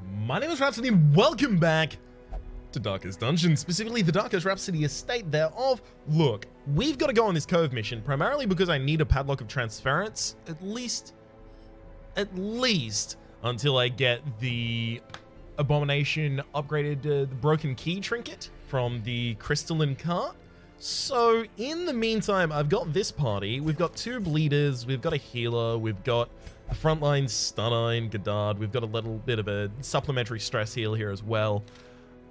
My name is Rhapsody and welcome back to Darkest Dungeon, specifically the Darkest Rhapsody estate thereof. Look, we've got to go on this Cove mission, primarily because I need a padlock of transference, at least until I get the Abomination upgraded the broken key trinket from the crystalline cart. So in the meantime, I've got this party. We've got two bleeders, we've got a healer, we've got a frontline Stunine, Godard, we've got a little bit of a supplementary stress heal here as well.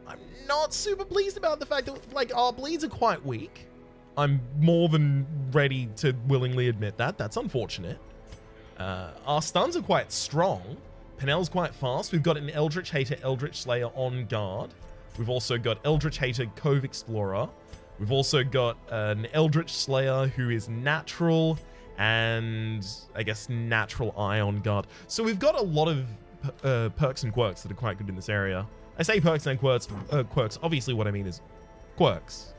I'm not super pleased about the fact that, like, our bleeds are quite weak. I'm more than ready to willingly admit that. That's unfortunate. Our stuns are quite strong. Penel's quite fast. We've got an Eldritch Hater, Eldritch Slayer on guard. We've also got Eldritch Hater, Cove Explorer. We've also got an Eldritch Slayer who is natural, and I guess natural eye on guard. So we've got a lot of perks and quirks that are quite good in this area. I say perks and quirks. Obviously what I mean is quirks.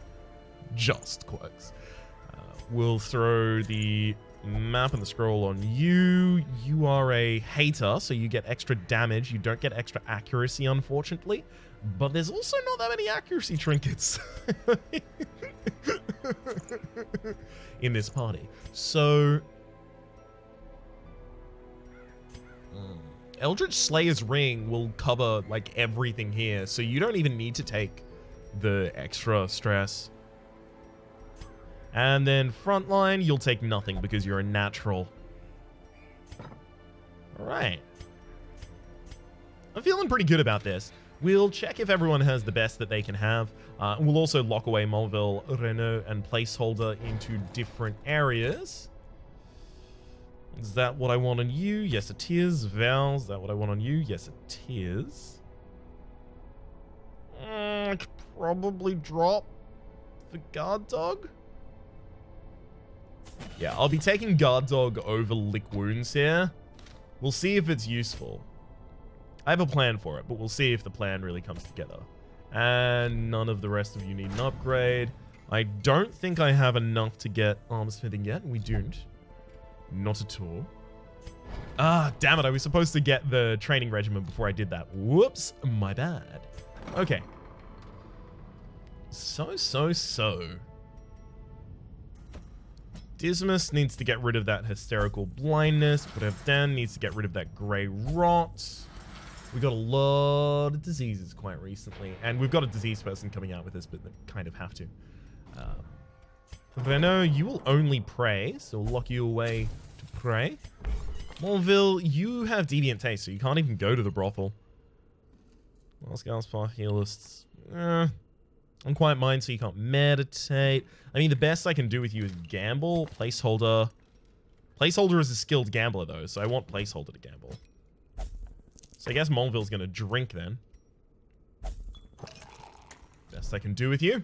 Just quirks. We'll throw the map and the scroll on you. You are a hater, so you get extra damage. You don't get extra accuracy, unfortunately. But there's also not that many accuracy trinkets in this party. So Eldritch Slayer's Ring will cover like everything here, so you don't even need to take the extra stress. And then frontline, you'll take nothing because you're a natural. Alright. I'm feeling pretty good about this. We'll check if everyone has the best that they can have. We'll also lock away Mulville, Renault, and Placeholder into different areas. Is that what I want on you? Yes, it is. Val, is that what I want on you? Yes, it is. I could probably drop the Guard Dog. Yeah, I'll be taking Guard Dog over Lick Wounds here. We'll see if it's useful. I have a plan for it, but we'll see if the plan really comes together. And none of the rest of you need an upgrade. I don't think I have enough to get armor smithing yet. We don't. Not at all. Ah, damn it. I was supposed to get the training regimen before I did that. Whoops. My bad. Okay. So. Dismas needs to get rid of that hysterical blindness. Dan needs to get rid of that grey rot. We got a lot of diseases quite recently, and we've got a disease person coming out with this, but they kind of have to. Renault, you will only pray, so we'll lock you away to pray. Monville, you have deviant taste, so you can't even go to the brothel. Last Gaspar healists. Unquiet mind, so you can't meditate. I mean, the best I can do with you is gamble. Placeholder. Placeholder is a skilled gambler, though, so I want Placeholder to gamble. So I guess Monville's gonna drink then. Best I can do with you.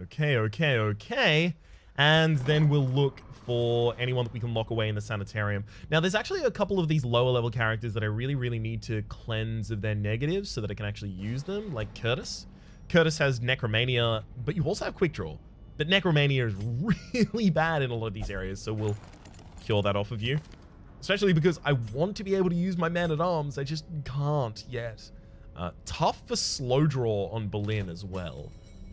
Okay. And then we'll look for anyone that we can lock away in the sanitarium. Now, there's actually a couple of these lower level characters that I really need to cleanse of their negatives so that I can actually use them, like Curtis. Curtis has Necromania, but you also have Quick Draw. But Necromania is really bad in a lot of these areas, so we'll cure that off of you. Especially because I want to be able to use my Man-at-Arms, I just can't yet. Tough for slow draw on Berlin as well,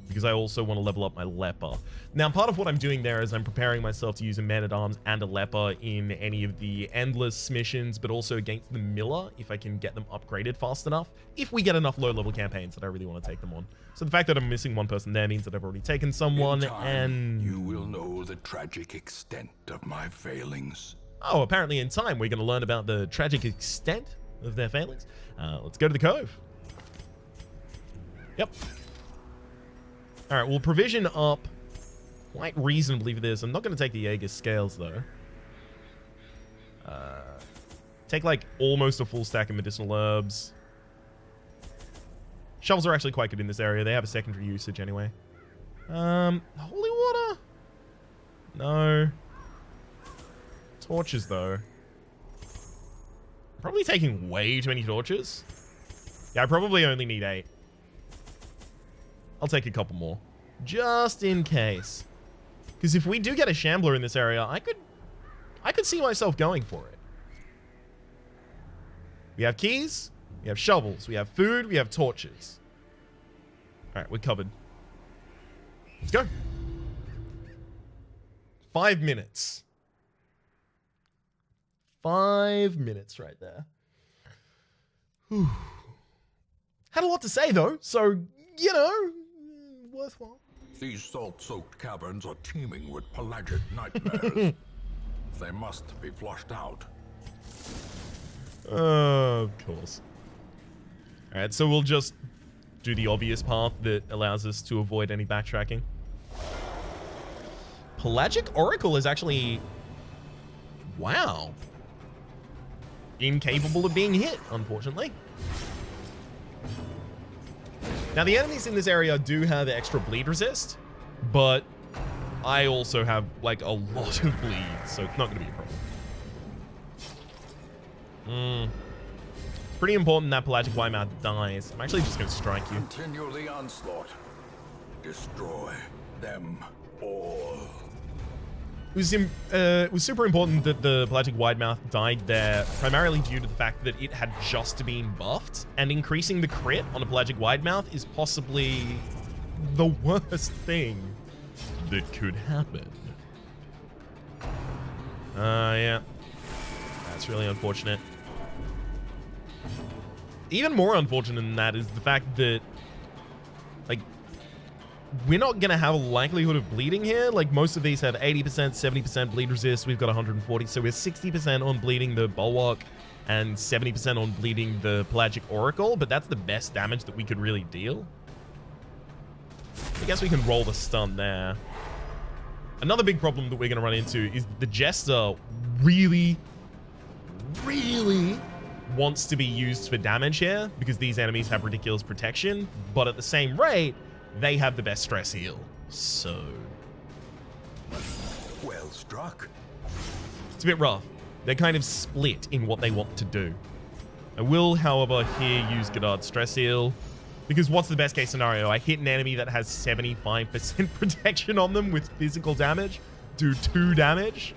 because I also want to level up my Leper. Now, part of what I'm doing there is I'm preparing myself to use a Man-at-Arms and a Leper in any of the Endless missions, but also against the Miller, if I can get them upgraded fast enough, if we get enough low-level campaigns that I really want to take them on. So the fact that I'm missing one person there means that I've already taken someone, and you will know the tragic extent of my failings. Oh, apparently in time we're going to learn about the tragic extent of their failings. Let's go to the Cove. Yep. Alright, we'll provision up quite reasonably for this. I'm not going to take the Jaeger scales, though. Take, like, almost a full stack of medicinal herbs. Shovels are actually quite good in this area. They have a secondary usage anyway. Holy water? No. Torches, though. Probably taking way too many torches. Yeah, I probably only need 8. I'll take a couple more. Just in case. Because if we do get a Shambler in this area, I could see myself going for it. We have keys. We have shovels. We have food. We have torches. All right, we're covered. Let's go. 5 minutes. 5 minutes right there. Whew. Had a lot to say, though, so, you know, worthwhile. These salt-soaked caverns are teeming with pelagic nightmares. They must be flushed out. Of course. Alright, so we'll just do the obvious path that allows us to avoid any backtracking. Pelagic Oracle is actually... Wow. Incapable of being hit, unfortunately. Now, the enemies in this area do have extra bleed resist, but I also have, like, a lot of bleed, so it's not going to be a problem. It's pretty important that Pelagic Wymouth dies. I'm actually just going to strike you. Continue the onslaught. Destroy them all. It was super important that the Pelagic Widemouth died there, primarily due to the fact that it had just been buffed, and increasing the crit on a Pelagic Widemouth is possibly the worst thing that could happen. Yeah. That's really unfortunate. Even more unfortunate than that is the fact that, like, we're not going to have a likelihood of bleeding here. Like, most of these have 80%, 70% bleed resist. We've got 140, so we're 60% on bleeding the Bulwark and 70% on bleeding the Pelagic Oracle, but that's the best damage that we could really deal. I guess we can roll the stun there. Another big problem that we're going to run into is the Jester really wants to be used for damage here because these enemies have ridiculous protection, but at the same rate, they have the best stress heal, so... Well struck. It's a bit rough. They're kind of split in what they want to do. I will, however, here use Godard's stress heal, because what's the best case scenario? I hit an enemy that has 75% protection on them with physical damage, do 2 damage.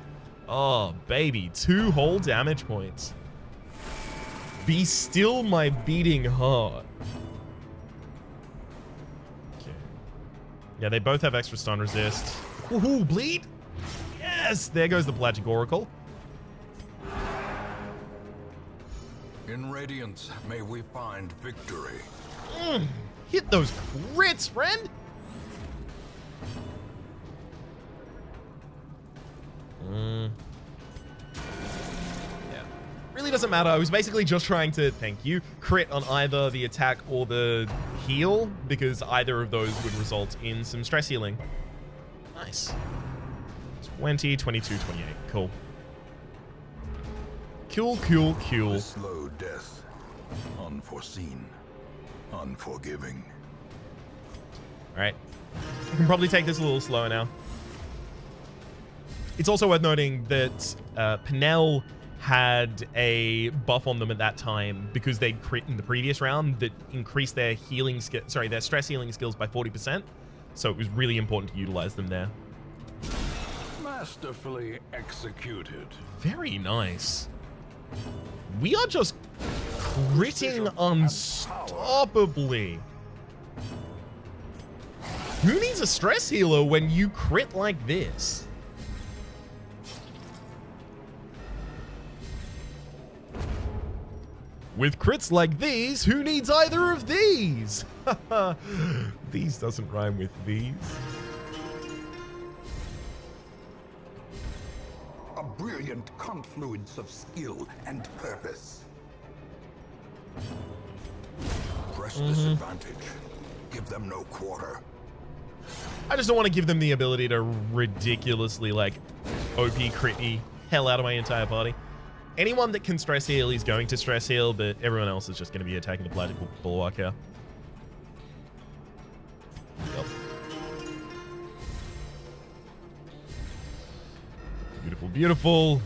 Oh, baby, 2 whole damage points. Be still my beating heart. Yeah, they both have extra stun resist. Woohoo, bleed! Yes! There goes the Pelagic Oracle. In Radiance, may we find victory. Hit those crits, friend! Yeah. Really doesn't matter. I was basically just trying to, thank you, crit on either the attack or the heal, because either of those would result in some stress healing. Nice. 20, 22, 28. Cool. Cool. A slow death. Unforeseen. Unforgiving. Alright. I can probably take this a little slower now. It's also worth noting that Penel had a buff on them at that time because they'd crit in the previous round that increased their healing their stress healing skills by 40%. So it was really important to utilize them there. Masterfully executed. Very nice. We are just critting unstoppably. Who needs a stress healer when you crit like this? With crits like these, who needs either of these? These doesn't rhyme with these. A brilliant confluence of skill and purpose. Press disadvantage. Give them no quarter. I just don't want to give them the ability to ridiculously, like, OP crit me hell out of my entire party. Anyone that can stress heal is going to stress heal, but everyone else is just going to be attacking the Pelagic Bulwark here. Yep. Beautiful, beautiful.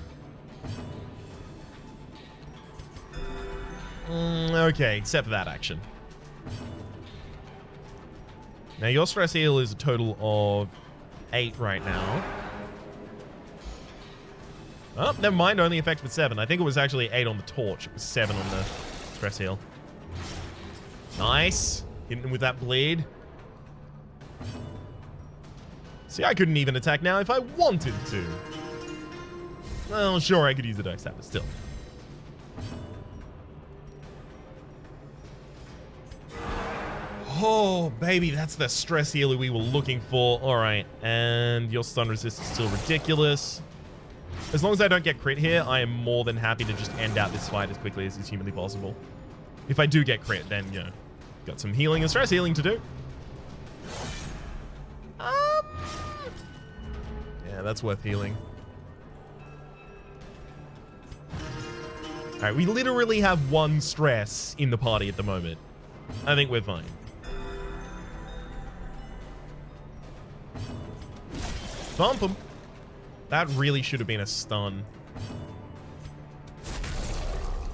Okay, except for that action. Now, your stress heal is a total of 8 right now. Oh, never mind, only effective at 7. I think it was actually 8 on the torch. It was 7 on the stress heal. Nice. Hitting him with that bleed. See, I couldn't even attack now if I wanted to. Well, sure, I could use the dark stab, but still. Oh, baby, that's the stress healer we were looking for. All right, and your stun resist is still ridiculous. As long as I don't get crit here, I am more than happy to just end out this fight as quickly as is humanly possible. If I do get crit, then, you know, got some healing and stress healing to do. Yeah, that's worth healing. All right, we literally have one stress in the party at the moment. I think we're fine. Bump him. That really should have been a stun.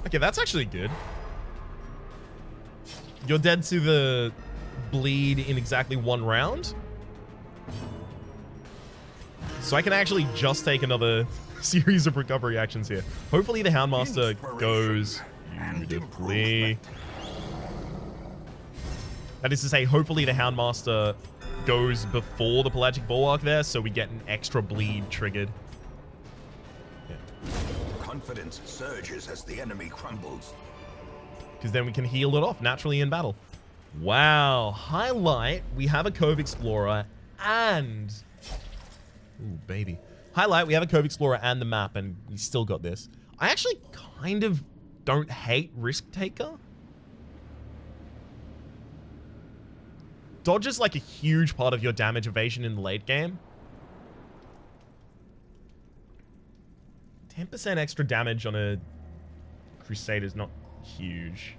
Okay, that's actually good. You're dead to the bleed in exactly 1 round. So I can actually just take another series of recovery actions here. Hopefully the Houndmaster goes beautifully. That is to say, hopefully the Houndmaster goes before the Pelagic Bulwark there, so we get an extra bleed triggered. Yeah. Confidence surges as the enemy crumbles. Because then we can heal it off naturally in battle. Wow. Highlight, we have a Cove Explorer and... Ooh, baby. Highlight, we have a Cove Explorer and the map, and we still got this. I actually kind of don't hate Risk Taker. Dodge is like a huge part of your damage evasion in the late game. 10% extra damage on a Crusade is not huge.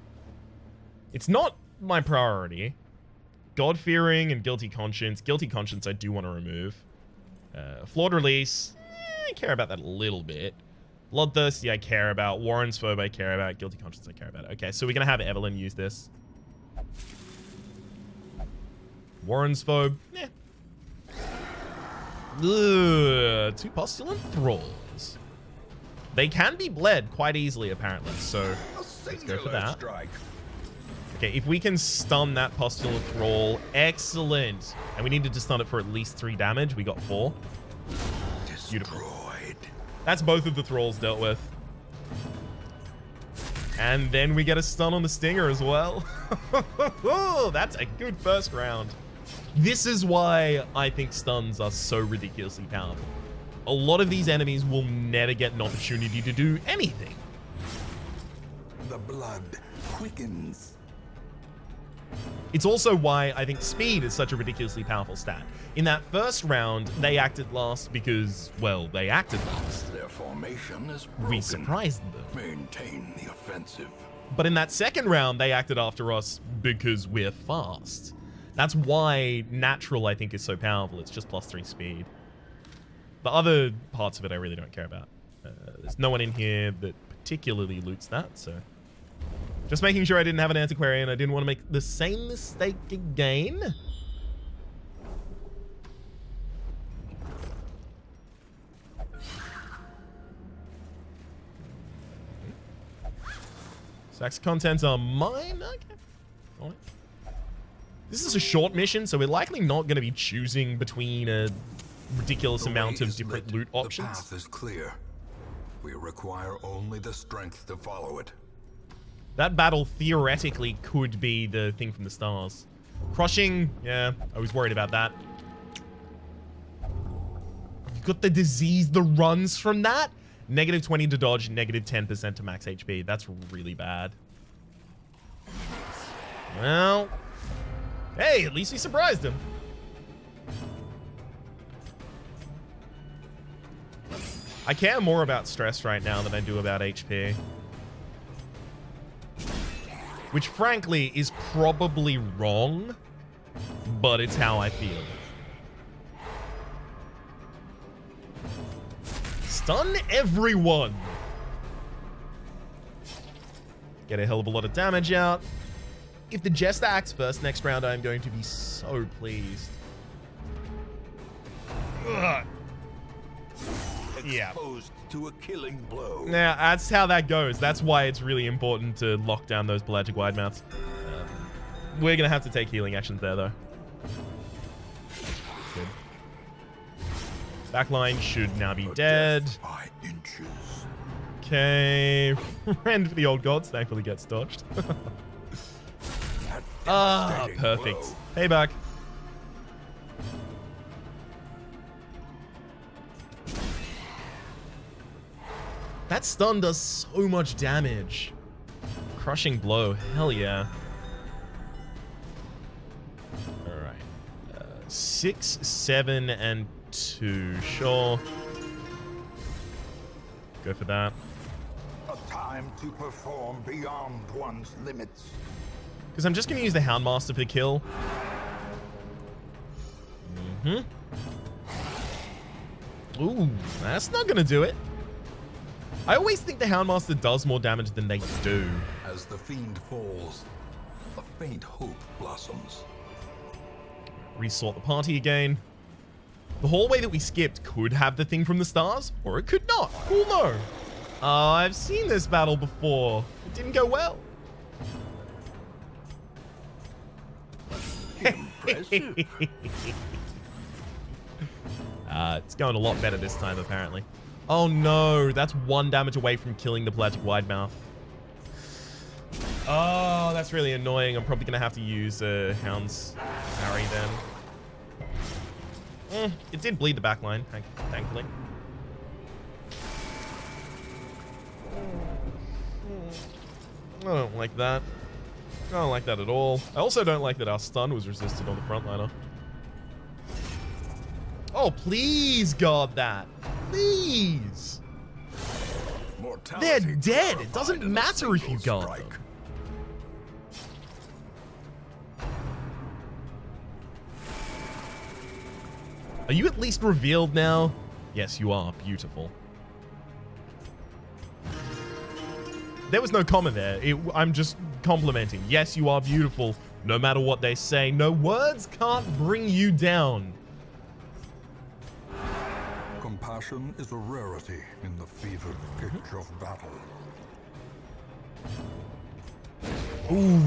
It's not my priority. God-fearing and Guilty Conscience. Guilty Conscience I do want to remove. Flawed Release, I care about that a little bit. Bloodthirsty I care about. Warren's Phobe I care about. Guilty Conscience I care about. Okay, so we're going to have Evelyn use this. Warren's Phobe, eh. Ugh, 2 Postulant Thralls. They can be bled quite easily, apparently, so let's go for that. Okay, if we can stun that Postulant Thrall, excellent. And we needed to stun it for at least 3 damage. We got 4. Beautiful. That's both of the Thralls dealt with. And then we get a stun on the Stinger as well. That's a good first round. This is why I think stuns are so ridiculously powerful. A lot of these enemies will never get an opportunity to do anything. The blood quickens. It's also why I think speed is such a ridiculously powerful stat. In that first round, they acted last because, well, they acted last. Their formation is broken. We surprised them. Maintain the offensive. But in that second round, they acted after us because we're fast. That's why natural, I think, is so powerful. It's just +3 speed. The other parts of it I really don't care about. There's no one in here that particularly loots that, so... Just making sure I didn't have an Antiquarian. I didn't want to make the same mistake again. Stacks of contents are mine. Okay. All right. This is a short mission, so we're likely not going to be choosing between a ridiculous amount of different loot options. The path is clear. We require only the strength to follow it. That battle theoretically could be the thing from the stars. Crushing, yeah, I was worried about that. You've got the disease, the runs from that? -20 to dodge, -10% to max HP. That's really bad. Well, hey, at least we surprised him. I care more about stress right now than I do about HP. Which, frankly, is probably wrong, but it's how I feel. Stun everyone! Get a hell of a lot of damage out. If the Jester acts first next round, I'm going to be so pleased. Ugh. Yeah. Exposed to a killing blow. Now, that's how that goes. That's why it's really important to lock down those pelagic widemouths. We're going to have to take healing actions there, though. Good. Backline should now be dead. By inches. Okay. Ran for the old gods. Thankfully gets dodged. Ah, perfect. Payback. That stun does so much damage. Crushing blow. Hell yeah. Alright. 6, 7, and 2. Sure. Go for that. A time to perform beyond one's limits. Because I'm just going to use the Houndmaster for the kill. Ooh, that's not going to do it. I always think the Houndmaster does more damage than they do. As the fiend falls, a faint hope blossoms. Resort the party again. The hallway that we skipped could have the thing from the stars, or it could not. Who'll know? I've seen this battle before. It didn't go well. Impressive. It's going a lot better this time, apparently. Oh no, that's 1 damage away from killing the pelagic widemouth. Oh, that's really annoying. I'm probably going to have to use Hound's parry then. It did bleed the backline, thankfully. I don't like that. I don't like that at all. I also don't like that our stun was resisted on the frontliner. Oh, please guard that. Please. They're dead. It doesn't matter if you guard them. Are you at least revealed now? Yes, you are. Beautiful. There was no comma there. I'm just complimenting. Yes, you are beautiful. No matter what they say, no words can't bring you down. Compassion is a rarity in the fevered pitch of battle. Ooh.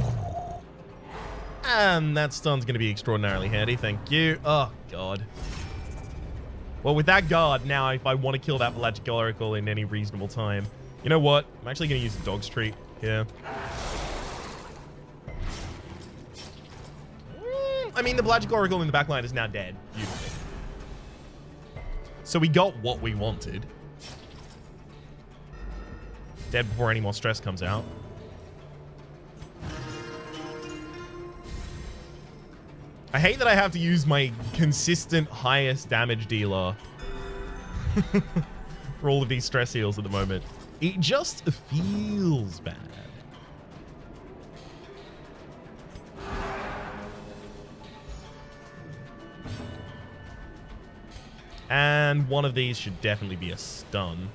And that stun's going to be extraordinarily handy. Thank you. Oh, God. Well, with that guard, now if I want to kill that Pelagic Oracle in any reasonable time, you know what? I'm actually going to use the Dog's Treat here. I mean, the Pelagic Oracle in the backline is now dead. Beautiful. So we got what we wanted. Dead before any more stress comes out. I hate that I have to use my consistent highest damage dealer for all of these stress heals at the moment. It just feels bad. And one of these should definitely be a stun.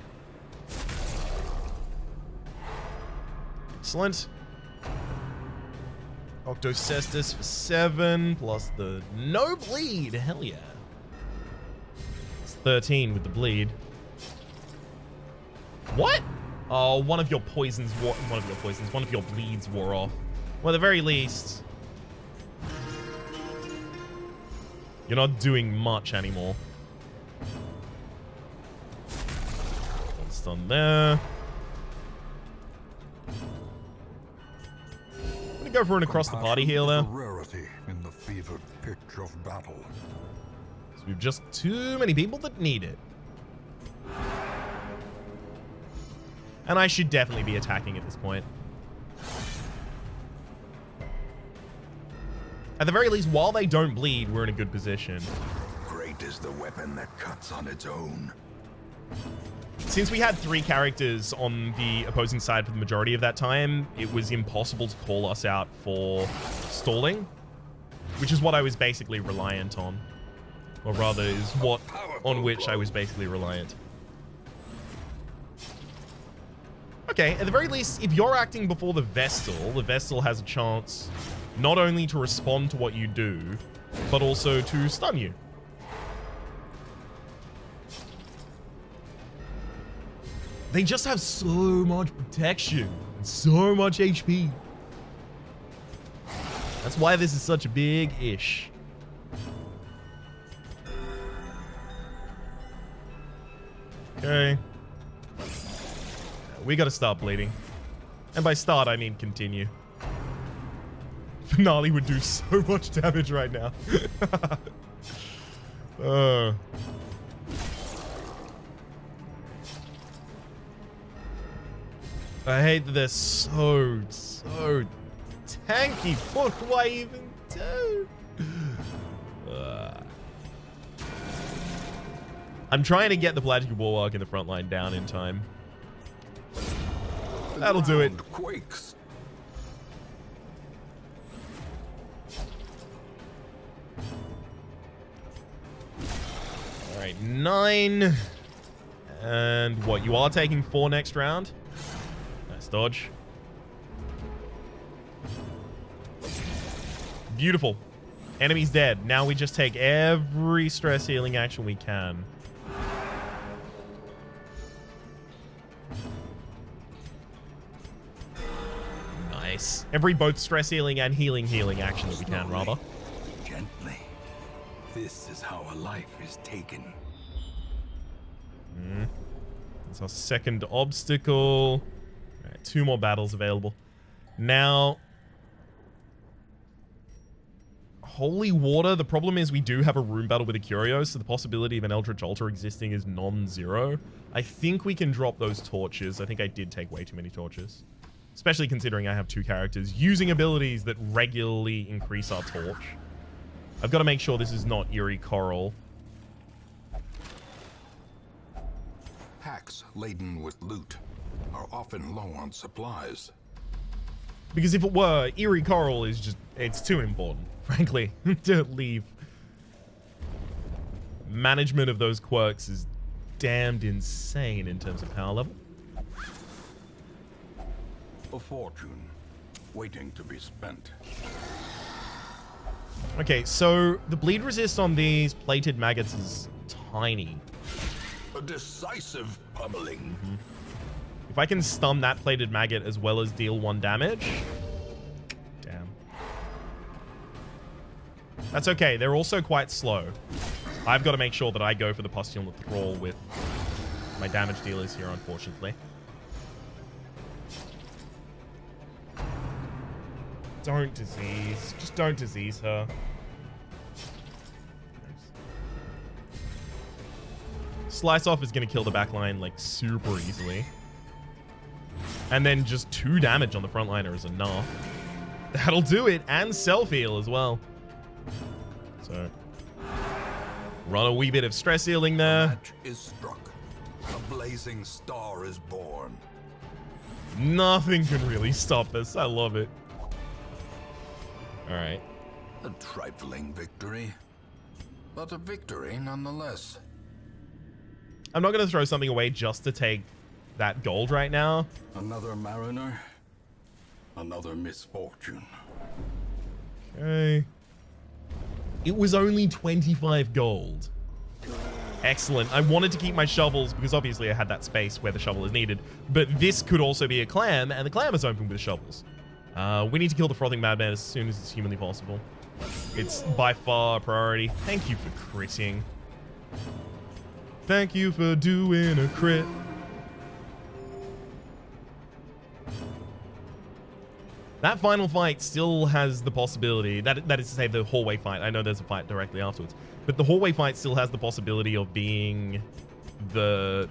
Excellent. Octocestus for 7, plus the no bleed. Hell yeah. It's 13 with the bleed. What? Oh, one of your bleeds wore off. Well, at the very least, you're not doing much anymore. One stun there. Go for an across the party heal there. Rarity in the fevered pitch of battle. So we've just too many people that need it. And I should definitely be attacking at this point. At the very least, while they don't bleed, we're in a good position. Great is the weapon that cuts on its own. Since we had 3 characters on the opposing side for the majority of that time, it was impossible to call us out for stalling, which is what I was basically reliant on. Or rather, is what on which I was basically reliant. Okay, at the very least, if you're acting before the Vestal has a chance not only to respond to what you do, but also to stun you. They just have so much protection and so much HP. That's why this is such a big ish. Okay. We gotta start bleeding. And by start, I mean continue. Finale would do so much damage right now. I hate that they're so tanky. What do I even do? I'm trying to get the Pelagic Bulwark in the front line down in time. That'll do it. Quakes. All right, 9. And what? You are taking 4 next round? Nice dodge. Beautiful. Enemy's dead. Now we just take every stress healing action we can. Nice. Every both stress healing and healing action that we can, rather. Gently. This is how a life is taken. That's our second obstacle. All right, 2 more battles available. Now, Holy Water. The problem is we do have a room battle with a Curio, so the possibility of an Eldritch Altar existing is non-zero. I think we can drop those torches. I think I did take way too many torches. Especially considering I have 2 characters using abilities that regularly increase our torch. I've got to make sure this is not Eerie Coral. Packs laden with loot are often low on supplies. Because if it were, Eerie Coral is just, it's too important, frankly, to leave. Management of those quirks is damned insane in terms of power level. A fortune waiting to be spent. Okay, so the bleed resist on these plated maggots is tiny. A decisive pummeling. If I can stun that plated maggot as well as deal 1 damage... Damn. That's okay. They're also quite slow. I've got to make sure that I go for the Pustulant Thrall with my damage dealers here, unfortunately. Don't disease. Just don't disease her. Slice off is going to kill the backline like super easily. And then just 2 damage on the frontliner is enough. That'll do it. And self-heal as well. So, run a wee bit of stress healing there. Match is struck. A blazing star is born. Nothing can really stop this. I love it. Alright. A trifling victory, but a victory nonetheless. I'm not going to throw something away just to take that gold right now. Another mariner, another misfortune. Okay. It was only 25 gold. Excellent. I wanted to keep my shovels because obviously I had that space where the shovel is needed. But this could also be a clam, and the clam is open with shovels. We need to kill the Frothing Madman as soon as it's humanly possible. It's by far a priority. Thank you for critting. Thank you for doing a crit. That final fight still has the possibility, that is to say the hallway fight. I know there's a fight directly afterwards. But the hallway fight still has the possibility of being the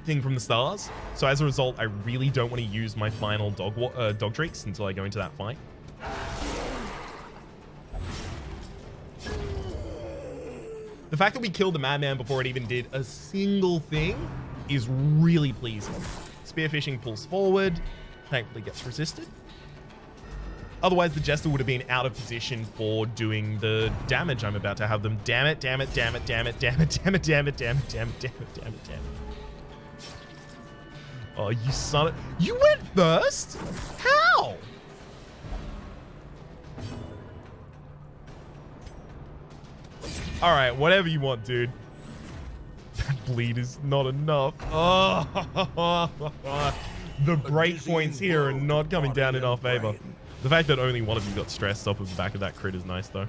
thing from the stars. So as a result, I really don't want to use my final dog tricks until I go into that fight. The fact that we killed the Madman before it even did a single thing is really pleasing. Spearfishing pulls forward, thankfully gets resisted. Otherwise, the Jester would have been out of position for doing the damage I'm about to have them. Damn it, damn it, damn it, damn it, damn it, damn it, damn it, damn it, damn it, damn it, damn it, damn it. Oh, you son of... You went first? How? Alright, whatever you want, dude. That bleed is not enough. Oh, the breakpoints here are not coming down in our favor. The fact that only one of you got stressed off of the back of that crit is nice, though.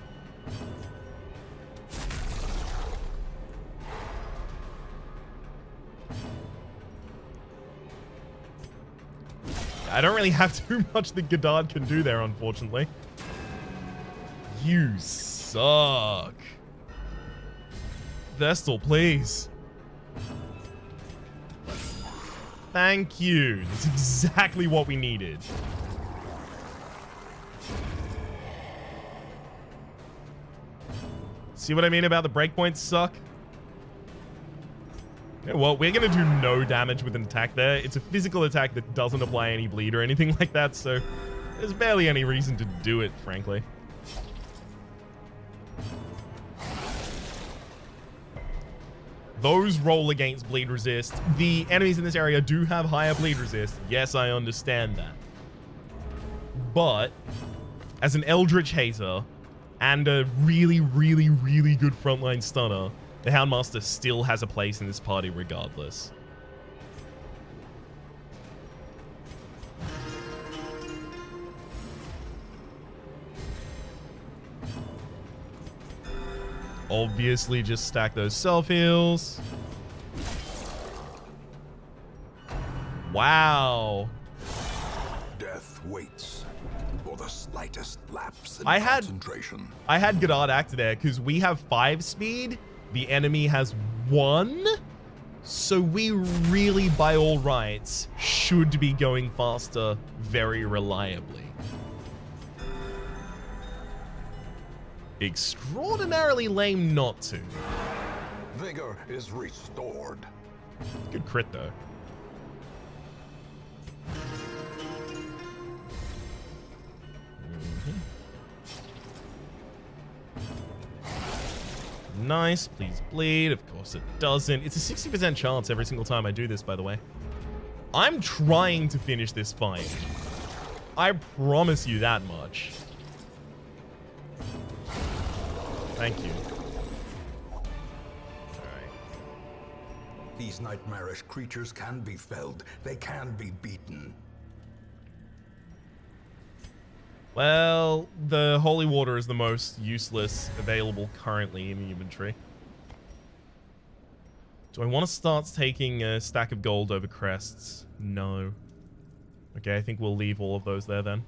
I don't really have too much that Godard can do there, unfortunately. You suck. Vestal, please. Thank you. That's exactly what we needed. See what I mean about the breakpoints suck? You know what? We're going to do no damage with an attack there. It's a physical attack that doesn't apply any bleed or anything like that, so there's barely any reason to do it, frankly. Those roll against bleed resist. The enemies in this area do have higher bleed resist. Yes, I understand that. But as an Eldritch Hater and a really, really, really good frontline stunner, the Houndmaster still has a place in this party regardless. Obviously, just stack those self-heals. Wow. Death waits for the slightest lapse in I had concentration. Godard active there because we have 5 speed. The enemy has 1. So we really, by all rights, should be going faster very reliably. Extraordinarily lame not to. Vigor is restored. Good crit, though. Nice. Please bleed. Of course it doesn't. It's a 60% chance every single time I do this, by the way. I'm trying to finish this fight. I promise you that much. Thank you. Alright. These nightmarish creatures can be felled. They can be beaten. Well, the holy water is the most useless available currently in the inventory. Do I want to start taking a stack of gold over crests? No. Okay, I think we'll leave all of those there then.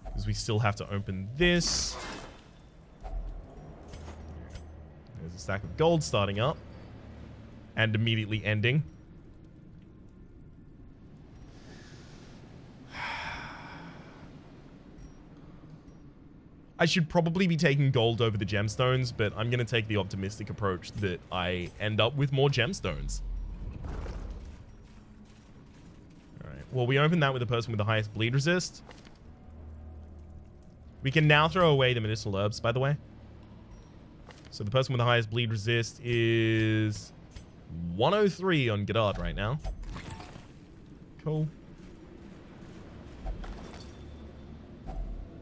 Because we still have to open this. There's a stack of gold starting up. And immediately ending. I should probably be taking gold over the gemstones, but I'm going to take the optimistic approach that I end up with more gemstones. Alright, well, we opened that with the person with the highest bleed resist. We can now throw away the medicinal herbs, by the way. So the person with the highest bleed resist is 103 on Godard right now. Cool.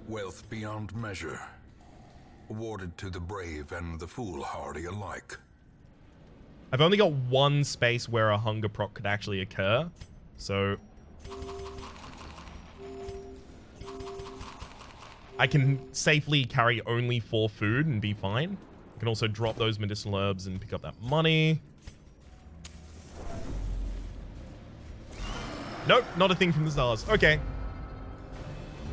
Wealth beyond measure, awarded to the brave and the foolhardy alike. I've only got one space where a hunger proc could actually occur, so I can safely carry only 4 food and be fine. I can also drop those medicinal herbs and pick up that money. Nope, not a thing from the stars. Okay.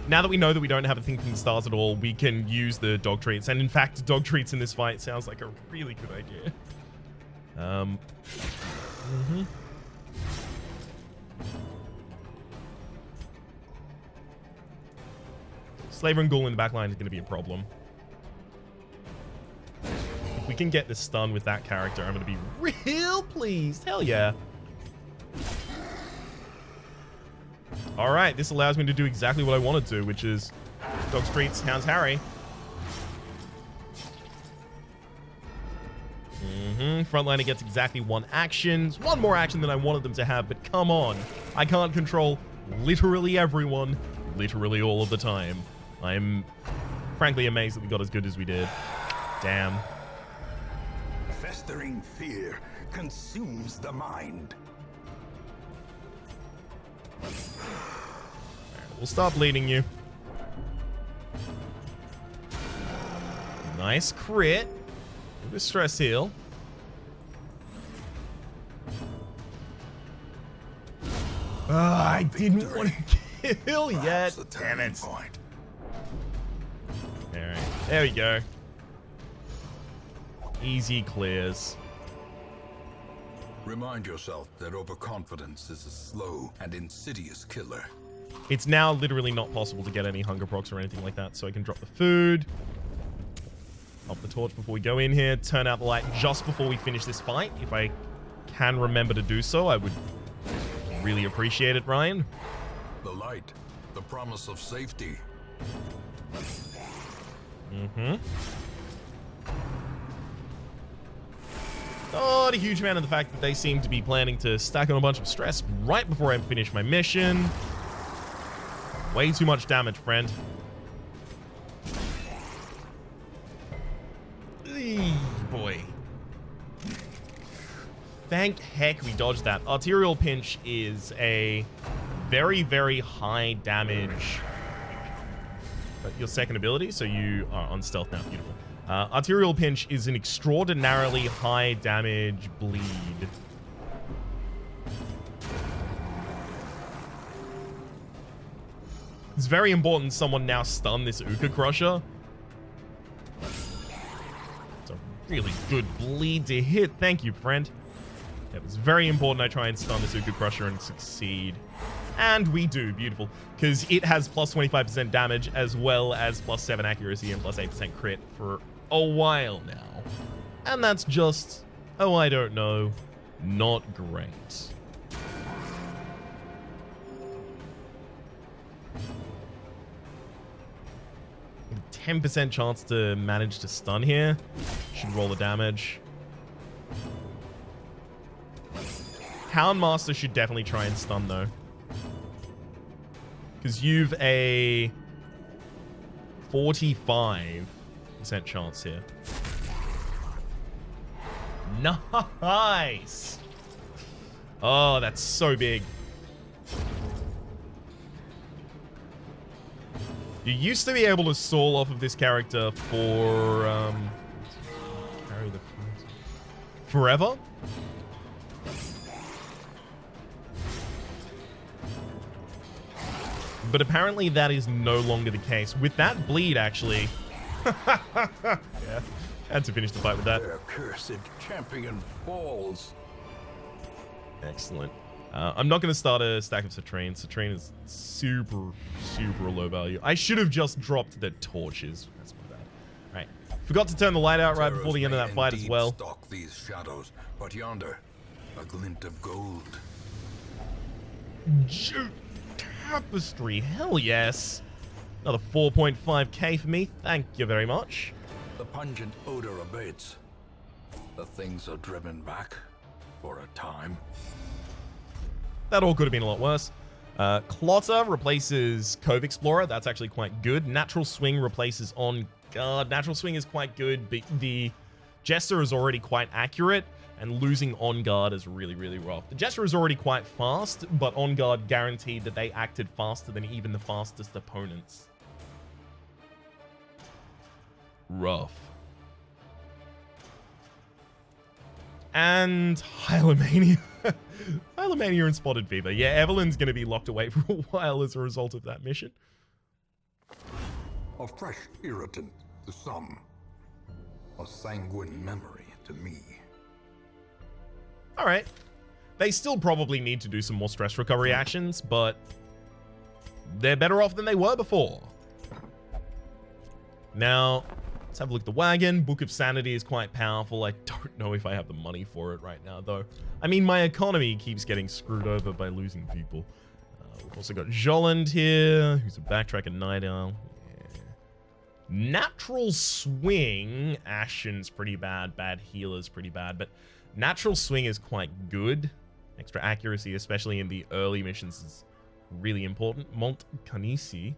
Now that we know that we don't have a thing from the stars at all, we can use the dog treats. And in fact, dog treats in this fight sounds like a really good idea. Slaver and Ghoul in the backline is going to be a problem. If we can get this stun with that character, I'm going to be real pleased. Hell yeah. Alright, this allows me to do exactly what I want to do, which is Dog Streets, Hounds Harry. Frontliner gets exactly 1 action. It's 1 more action than I wanted them to have, but come on. I can't control literally everyone, literally all of the time. I'm frankly amazed that we got as good as we did. Damn. Festering fear consumes the mind. We'll start bleeding you. Nice crit. With a stress heal. I didn't want to kill yet. Damn it. Point. Alright, there we go. Easy clears. Remind yourself that overconfidence is a slow and insidious killer. It's now literally not possible to get any hunger procs or anything like that, so I can drop the food. Off the torch before we go in here. Turn out the light just before we finish this fight. If I can remember to do so, I would really appreciate it, Ryan. The light, the promise of safety. Mm-hmm. Not a huge fan of the fact that they seem to be planning to stack on a bunch of stress right before I finish my mission. Way too much damage, friend. Eey, boy. Thank heck we dodged that. Arterial Pinch is a very, very high damage. Your second ability, so you are on stealth now. Beautiful. Arterial Pinch is an extraordinarily high damage bleed. It's very important someone now stun this Uka Crusher. It's a really good bleed to hit. Thank you, friend. It was very important I try and stun this Uka Crusher and succeed. And we do. Beautiful. Because it has plus 25% damage as well as plus 7 accuracy and plus 8% crit for a while now. And that's just, oh, I don't know, not great. 10% chance to manage to stun here. Should roll the damage. Houndmaster should definitely try and stun though. Because you've a 45% chance here. Nice! Oh, that's so big. You used to be able to stall off of this character for carry the forever. But apparently that is no longer the case. With that bleed, actually. Yeah, had to finish the fight with that. Their cursed champion falls. Excellent. I'm not going to start a stack of Citrine. Citrine is super, super low value. I should have just dropped the torches. That's my bad. Right. Forgot to turn the light out right before the end of that fight as well. Stalk these shadows, but yonder, a glint of gold. Jute Tapestry. Hell yes. Another 4.5k for me. Thank you very much. The pungent odor abates. The things are driven back for a time. That all could have been a lot worse. Clotter replaces Cove Explorer. That's actually quite good. Natural Swing replaces On Guard. Natural Swing is quite good, but the Jester is already quite accurate, and losing On Guard is really, really rough. The Jester is already quite fast, but On Guard guaranteed that they acted faster than even the fastest opponents. Rough. And Hylomania. Hylomania and Spotted Fever. Yeah, Evelyn's going to be locked away for a while as a result of that mission. A fresh irritant to some. A sanguine memory to me. Alright. They still probably need to do some more stress recovery actions, but they're better off than they were before. Now, let's have a look at the wagon. Book of Sanity is quite powerful. I don't know if I have the money for it right now, though. I mean, my economy keeps getting screwed over by losing people. We've also got Jolland here, who's a backtrack and night owl. Yeah. Natural Swing. Ashen's pretty bad. Bad Healer's pretty bad, but Natural Swing is quite good. Extra accuracy, especially in the early missions, is really important. Mont Canisi.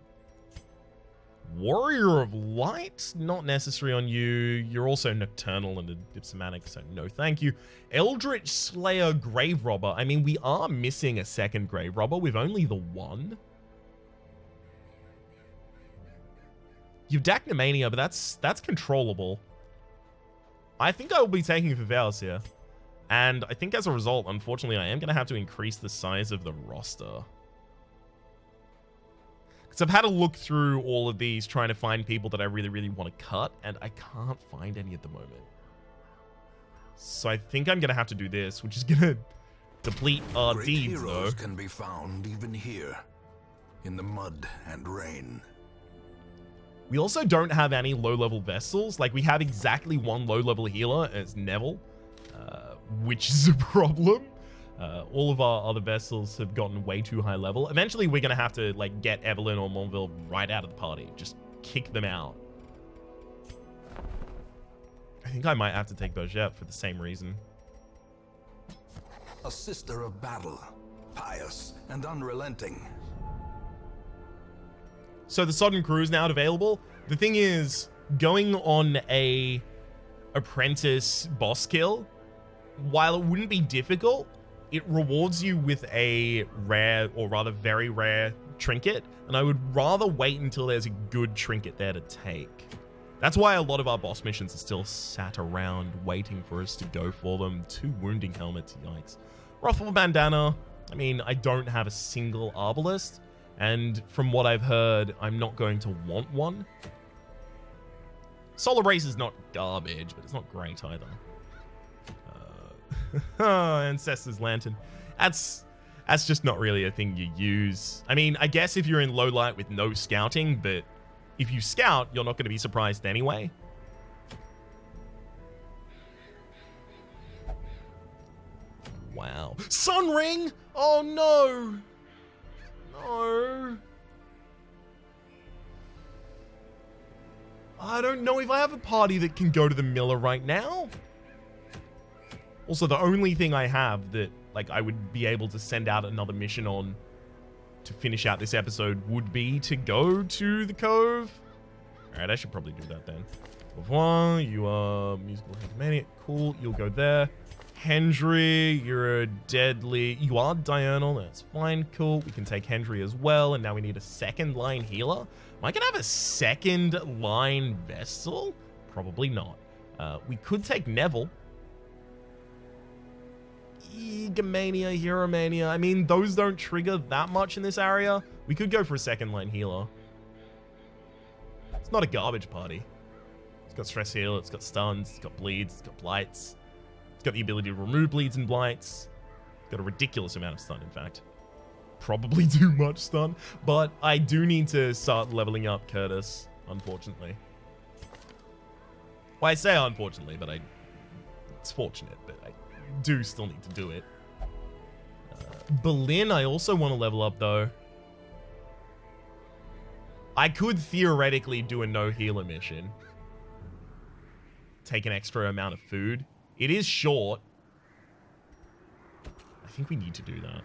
Warrior of Light, not necessary on you. You're also nocturnal and a dipsomatic, so no thank you. Eldritch Slayer Grave Robber. I mean, we are missing a second Grave Robber with only the one. You've Dacnamania, but that's controllable. I think I will be taking Favels here. And I think as a result, unfortunately, I am going to have to increase the size of the roster. Because I've had to look through all of these trying to find people that I really, really want to cut, and I can't find any at the moment. So I think I'm going to have to do this, which is going to deplete our Great deeds, heroes though. can be found even here, in the mud and rain. We also don't have any low-level vessels. Like, we have exactly one low-level healer, and it's Neville, which is a problem. All of our other vessels have gotten way too high level. Eventually, we're going to have to, like, get Evelyn or Monville right out of the party. Just kick them out. I think I might have to take Bergette for the same reason. A sister of battle, pious and unrelenting. So the Sodden Crew is now available. The thing is, going on a apprentice boss kill, while it wouldn't be difficult, it rewards you with a rare, or rather very rare, trinket, and I would rather wait until there's a good trinket there to take. That's why a lot of our boss missions are still sat around waiting for us to go for them. 2 wounding helmets, yikes. Ruffle bandana, I mean, I don't have a single arbalist, and from what I've heard, I'm not going to want one. Solar Race is not garbage, but it's not great either. Ancestor's Lantern. That's just not really a thing you use. I mean, I guess if you're in low light with no scouting, but if you scout, you're not going to be surprised anyway. Wow. Sun Ring! Oh no! No. I don't know if I have a party that can go to the Miller right now. Also, the only thing I have that, like, I would be able to send out another mission on to finish out this episode would be to go to the Cove. Alright, I should probably do that then. You are musical maniac. Cool, you'll go there. Hendry, you're a deadly... You are diurnal, that's fine, cool. We can take Hendry as well, and now we need a second line healer. Am I going to have a second line vessel? Probably not. We could take Neville. Egomania, Hero-mania. I mean, those don't trigger that much in this area. We could go for a second line healer. It's not a garbage party. It's got stress heal, it's got stuns, it's got bleeds, it's got blights. It's got the ability to remove bleeds and blights. It's got a ridiculous amount of stun, in fact. Probably too much stun, but I do need to start leveling up Curtis, unfortunately. Well, I say unfortunately, but it's fortunate, but I do still need to do it. Berlin, I also want to level up, though. I could theoretically do a no healer mission. Take an extra amount of food. It is short. I think we need to do that.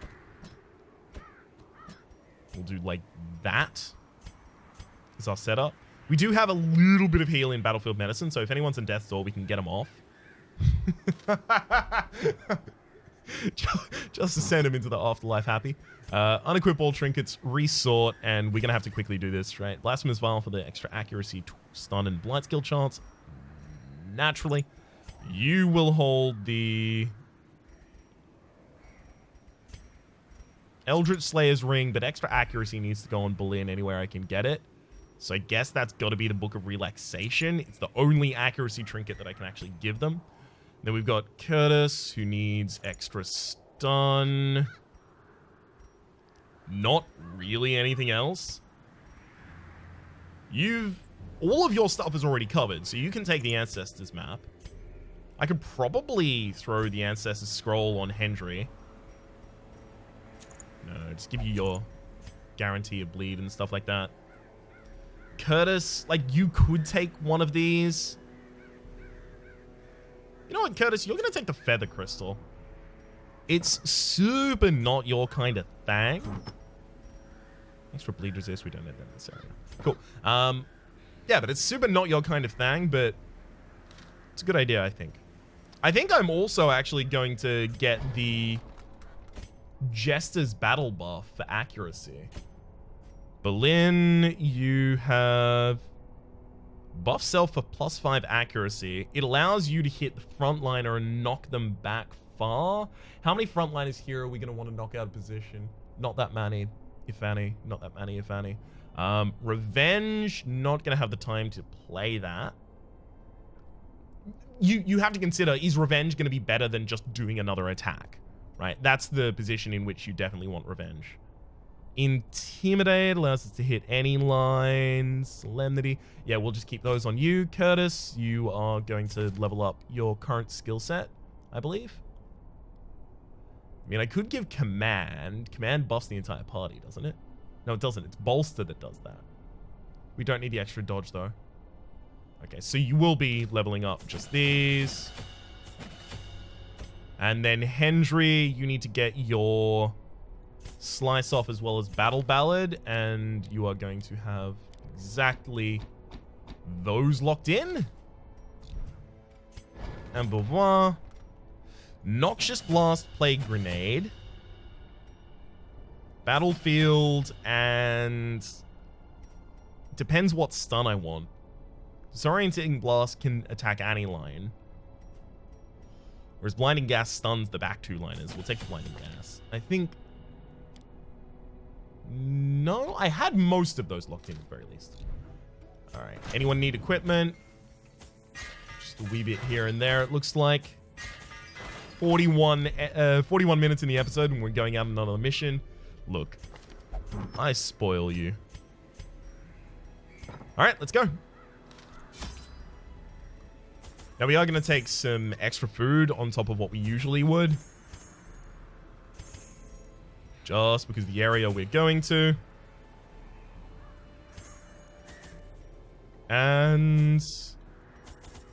We'll do like that is our setup. We do have a little bit of heal in Battlefield Medicine, so if anyone's in Death's Door, we can get them off. Just to send him into the afterlife happy. Unequip all trinkets, resort, and we're going to have to quickly do this, right? Blasphemous Vial for the extra accuracy, stun, and blight skill chance. Naturally. You will hold the Eldritch Slayer's Ring, but extra accuracy needs to go on Berlin anywhere I can get it. So I guess that's got to be the Book of Relaxation. It's the only accuracy trinket that I can actually give them. Then we've got Curtis, who needs extra stun. Not really anything else. All of your stuff is already covered, so you can take the Ancestors map. I could probably throw the Ancestors scroll on Hendry. No, just give you your guarantee of bleed and stuff like that. Curtis, like, you could take one of these. You know what, Curtis? You're going to take the Feather Crystal. It's super not your kind of thing. Thanks for bleed resist. We don't need that in this area. Cool. Yeah, but it's super not your kind of thing, but it's a good idea, I think. I think I'm also actually going to get the Jester's Battle buff for accuracy. Berlin, you have buff self for +5 accuracy. It allows you to hit the frontliner and knock them back far. How many frontliners here are we going to want to knock out of position? Not that many, if any. Not that many, if any. Revenge, not going to have the time to play that. You have to consider, is Revenge going to be better than just doing another attack? Right? That's the position in which you definitely want Revenge. Intimidate allows us to hit any lines. Solemnity. Yeah, we'll just keep those on you. Curtis, you are going to level up your current skill set, I believe. I mean, I could give Command. Command buffs the entire party, doesn't it? No, it doesn't. It's Bolster that does that. We don't need the extra dodge, though. Okay, so you will be leveling up just these. And then Hendry, you need to get your Slice Off as well as Battle Ballad, and you are going to have exactly those locked in. And Beauvoir. Noxious Blast, Plague Grenade. Battlefield, and depends what stun I want. Disorientating Blast can attack any line. Whereas Blinding Gas stuns the back 2 liners. We'll take the Blinding Gas. I think... No, I had most of those locked in at the very least. Alright, anyone need equipment? Just a wee bit here and there, it looks like. 41 minutes in the episode and we're going out on another mission. Look, I spoil you. Alright, let's go. Now we are going to take some extra food on top of what we usually would. Just because of the area we're going to. And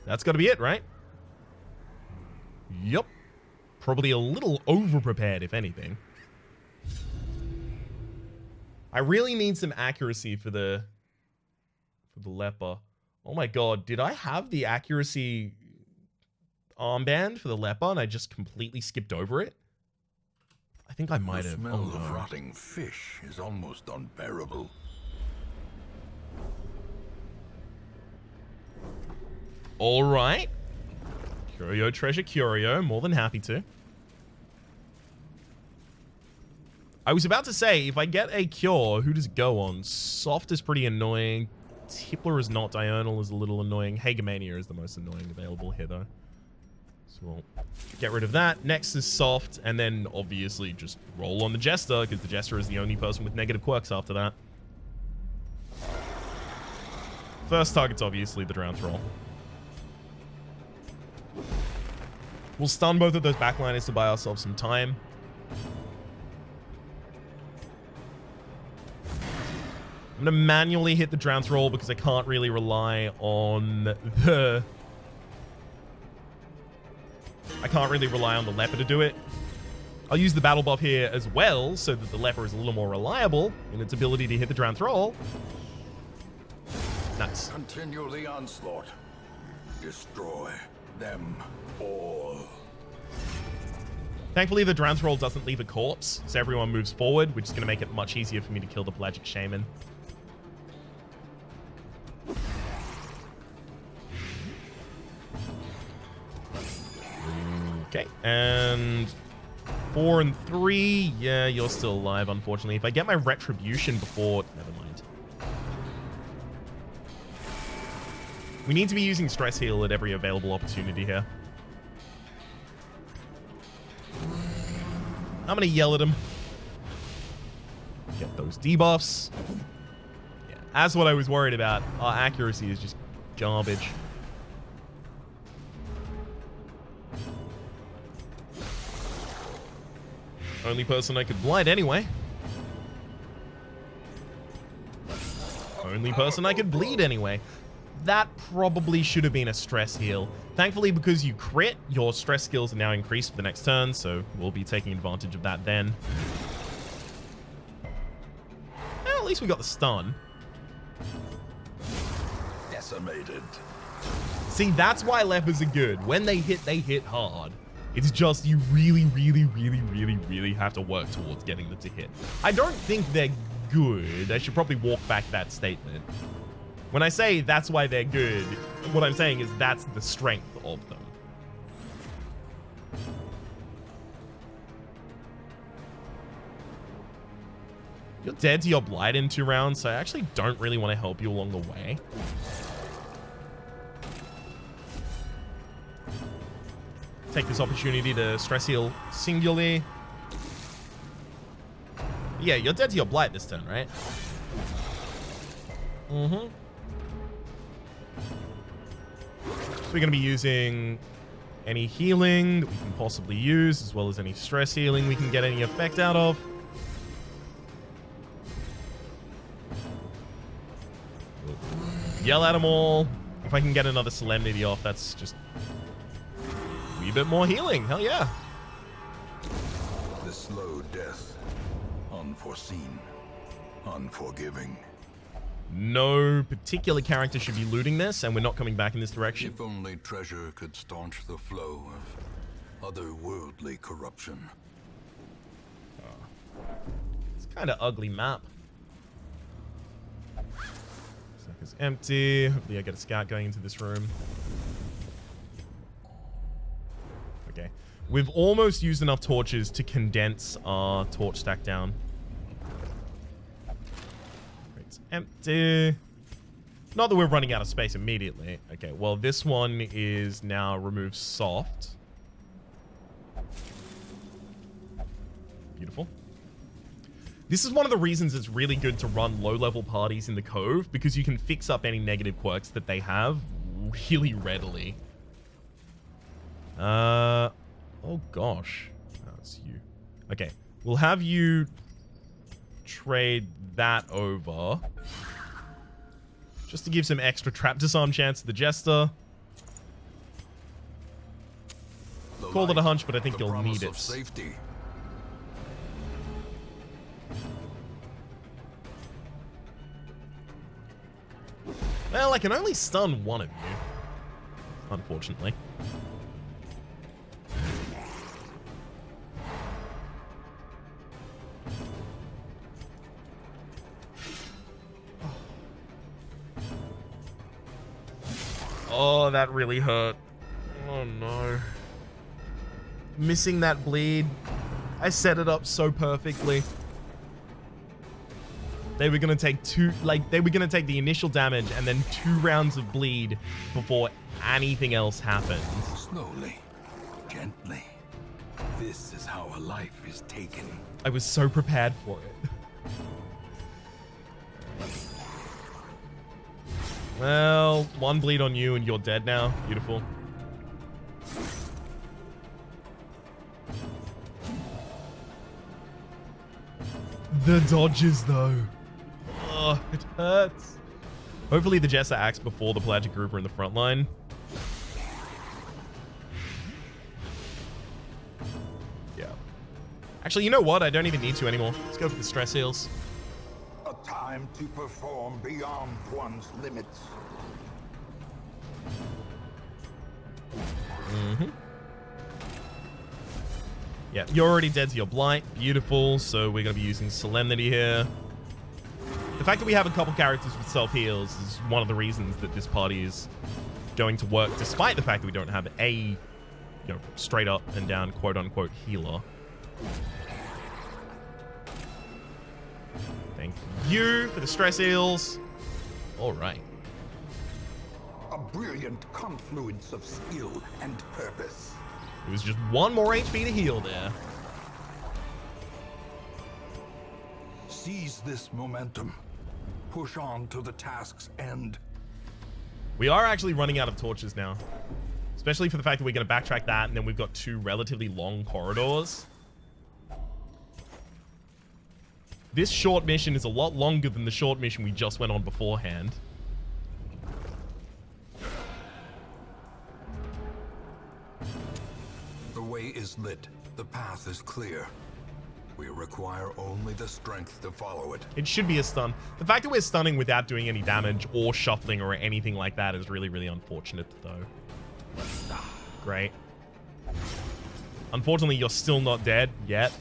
that's got to be it, right? Yup. Probably a little over-prepared, if anything. I really need some accuracy for the leper. Oh my god, did I have the accuracy armband for the leper and I just completely skipped over it? I think I might have. The smell of rotting fish is almost unbearable. Alright. Curio, treasure, curio. More than happy to. I was about to say, if I get a cure, who does it go on? Soft is pretty annoying. Tippler is not. Diurnal is a little annoying. Hagemania is the most annoying available here, though. So we'll get rid of that. Next is Soft, and then obviously just roll on the Jester, because the Jester is the only person with negative quirks after that. First target's obviously the Drown Troll. We'll stun both of those backliners to buy ourselves some time. I'm going to manually hit the Drown Troll because I can't really rely on the... I can't really rely on the Leper to do it. I'll use the battle buff here as well so that the Leper is a little more reliable in its ability to hit the Drown Troll. Nice. Continue the onslaught. Destroy them all. Thankfully, the Drown Troll doesn't leave a corpse, so everyone moves forward, which is going to make it much easier for me to kill the Pelagic Shaman. Okay, and 4 and 3. Yeah, you're still alive, unfortunately. If I get my Retribution before... Never mind. We need to be using Stress Heal at every available opportunity here. I'm going to yell at him. Get those debuffs. Yeah, that's what I was worried about. Our accuracy is just garbage. Only person I could blight anyway. Only person I could bleed anyway. That probably should have been a stress heal. Thankfully, because you crit, your stress skills are now increased for the next turn, so we'll be taking advantage of that then. Well, at least we got the stun. Decimated. See, that's why lepers are good. When they hit hard. It's just you really, really, really, really, really have to work towards getting them to hit. I don't think they're good. I should probably walk back that statement. When I say that's why they're good, what I'm saying is that's the strength of them. You're dead to your blight in 2 rounds, so I actually don't really want to help you along the way. Take this opportunity to stress heal singularly. Yeah, you're dead to your blight this turn, right? Mm-hmm. So we're going to be using any healing that we can possibly use, as well as any stress healing we can get any effect out of. Yell at them all. If I can get another Solemnity off, that's just a wee bit more healing. Hell yeah. The slow death. Unforeseen. Unforgiving. No particular character should be looting this, and we're not coming back in this direction. If only treasure could staunch the flow of otherworldly corruption. It's kind of ugly map. Is empty. Hopefully I get a scout going into this room. Okay. We've almost used enough torches to condense our torch stack down. It's empty. Not that we're running out of space immediately. Okay, well this one is now remove soft. Beautiful. This is one of the reasons it's really good to run low-level parties in the Cove, because you can fix up any negative quirks that they have really readily. Oh gosh. That's you. Okay, we'll have you trade that over. Just to give some extra trap disarm chance to the Jester. Call it a hunch, but I think you'll need it. Safety. Well, I can only stun one of you, unfortunately. Oh, that really hurt. Oh no. Missing that bleed. I set it up so perfectly. They were going to take the initial damage and then 2 rounds of bleed before anything else happened. Slowly, gently. This is how a life is taken. I was so prepared for it. Well, 1 bleed on you and you're dead now. Beautiful. The dodges, though. Oh, it hurts. Hopefully the Jester acts before the Pelagic group are in the front line. Yeah. Actually, you know what? I don't even need to anymore. Let's go for the stress heals. A time to perform beyond one's limits. Mm-hmm. Yeah, you're already dead to your blight. Beautiful. So we're going to be using Solemnity here. The fact that we have a couple characters with self-heals is one of the reasons that this party is going to work, despite the fact that we don't have a, straight up and down quote-unquote healer. Thank you for the stress heals. All right. A brilliant confluence of skill and purpose. It was just 1 more HP to heal there. Seize this momentum. Push on to the task's end. We are actually running out of torches now. Especially for the fact that we're going to backtrack that, and then we've got 2 relatively long corridors. This short mission is a lot longer than the short mission we just went on beforehand. The way is lit. The path is clear. We require only the strength to follow it. It should be a stun. The fact that we're stunning without doing any damage or shuffling or anything like that is really, really unfortunate, though. Great. Unfortunately, you're still not dead yet.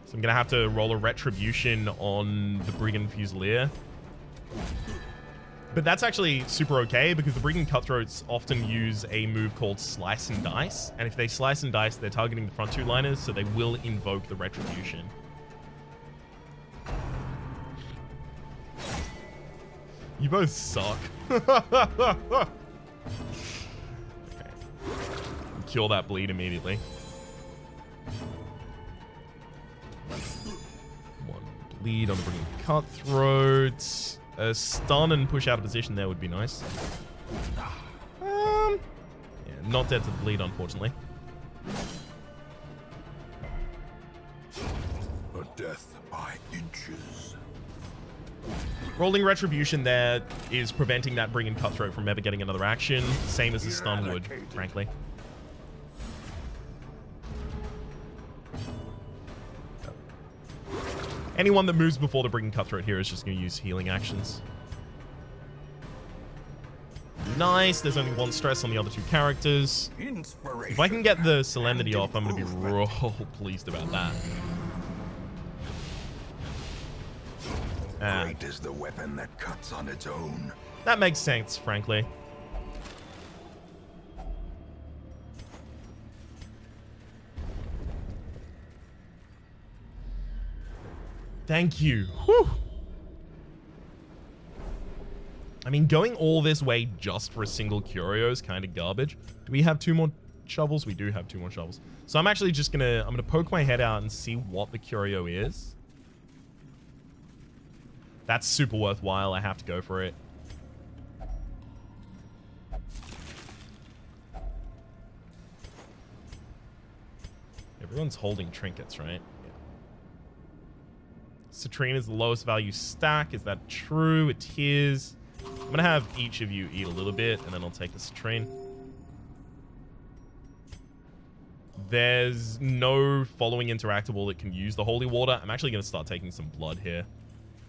So I'm going to have to roll a Retribution on the Brigand Fusilier. But that's actually super okay because the Brigand Cutthroats often use a move called Slice and Dice. And if they Slice and Dice, they're targeting the front two liners, so they will invoke the Retribution. You both suck. Okay. Kill that bleed immediately. One bleed on the Brigand Cutthroats. A stun and push out of position there would be nice. Yeah, not dead to the bleed, unfortunately. A death by inches. Rolling Retribution there is preventing that Brigand Cutthroat from ever getting another action. Same as a stun would, frankly. Anyone that moves before the Brigand Cutthroat here is just going to use healing actions. Nice. There's only one stress on the other two characters. If I can get the Solemnity off, I'm going to be real pleased about that. Great is the weapon that cuts on its own. That makes sense, frankly. Thank you. Whew. I mean, going all this way just for a single curio is kind of garbage. Do we have 2 more shovels? We do have 2 more shovels. So I'm actually just gonna poke my head out and see what the curio is. That's super worthwhile. I have to go for it. Everyone's holding trinkets, right? Citrine is the lowest value stack. Is that true? It is. I'm going to have each of you eat a little bit, and then I'll take the citrine. There's no following interactable that can use the holy water. I'm actually going to start taking some blood here.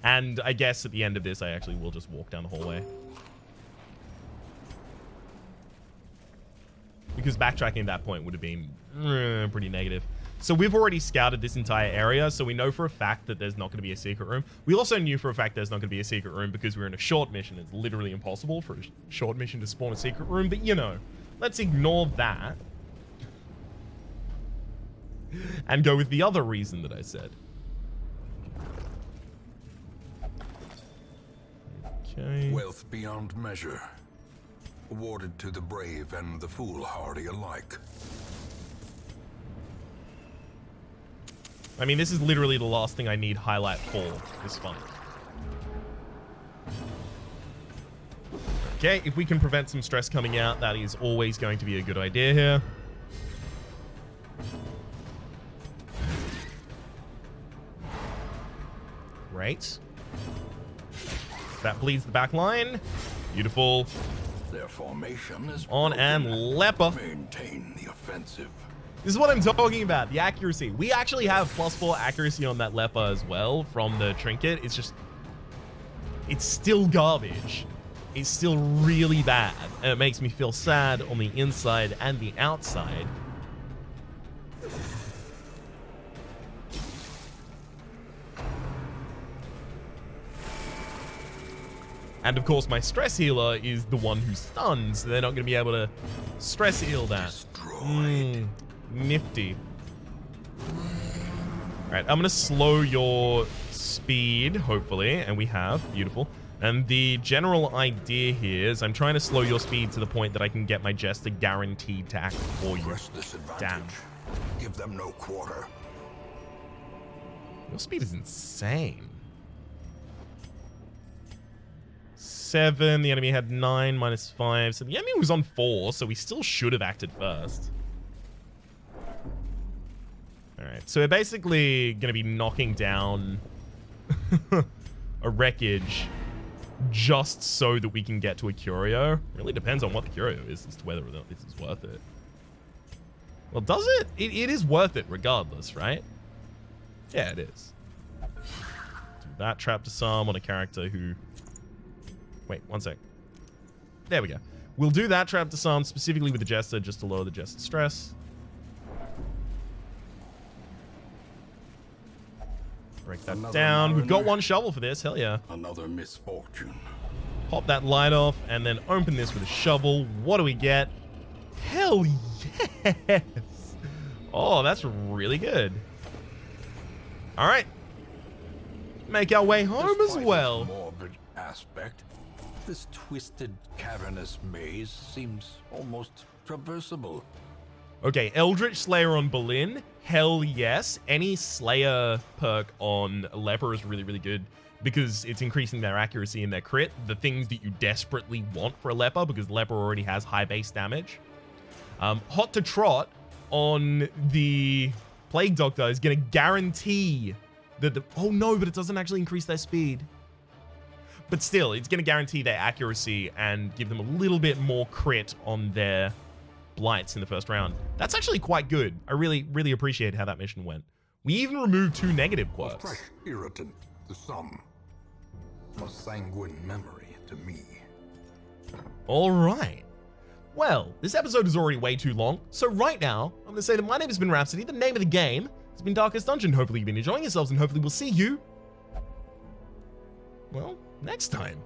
And I guess at the end of this, I actually will just walk down the hallway. Because backtracking at that point would have been pretty negative. So we've already scouted this entire area, so we know for a fact that there's not going to be a secret room. We also knew for a fact there's not going to be a secret room because we're in a short mission. It's literally impossible for a short mission to spawn a secret room, but you know, let's ignore that. And go with the other reason that I said. Okay. Wealth beyond measure, awarded to the brave and the foolhardy alike. I mean, this is literally the last thing I need highlight for this fight. Okay, if we can prevent some stress coming out, that is always going to be a good idea here. Great. That bleeds the back line. Beautiful. Their formation is on and leper. Maintain the offensive. This is what I'm talking about, the accuracy. We actually have +4 accuracy on that leper as well from the trinket. It's just, it's still garbage. It's still really bad. And it makes me feel sad on the inside and the outside. And of course, my stress healer is the one who stuns, so they're not going to be able to stress heal that. Nifty. Alright, I'm going to slow your speed, hopefully, and we have. Beautiful. And the general idea here is I'm trying to slow your speed to the point that I can get my Jester guaranteed to act for you. Damn. Give them no quarter. Your speed is insane. 7, the enemy had 9, -5, so the enemy was on 4, so we still should have acted first. Alright, so we're basically going to be knocking down a wreckage just so that we can get to a curio. Really depends on what the curio is as to whether or not this is worth it. Well, does it? It is worth it regardless, right? Yeah, it is. Do that trap disarm on a character who... Wait, one sec. There we go. We'll do that trap disarm specifically with the Jester just to lower the Jester stress. Break that down. We've got 1 shovel for this. Hell yeah. Another misfortune. Pop that light off and then open this with a shovel. What do we get? Hell yes! Oh, that's really good. All right. Make our way home as Despite well. its morbid aspect, this twisted, cavernous maze seems almost traversable. Okay, Eldritch Slayer on Berlin. Hell yes. Any Slayer perk on Leper is really, really good because it's increasing their accuracy and their crit, the things that you desperately want for a Leper because Leper already has high base damage. Hot to Trot on the Plague Doctor is going to guarantee that oh no, but it doesn't actually increase their speed. But still, it's going to guarantee their accuracy and give them a little bit more crit on their blights in the first round. That's actually quite good. I really, really appreciate how that mission went. We even removed 2 negative A quirks. fresh irritant to some. A sanguine memory to me. All right. Well, this episode is already way too long, so right now, I'm going to say that my name has been Rhapsody, the name of the game has been Darkest Dungeon. Hopefully you've been enjoying yourselves, and hopefully we'll see you, well, next time.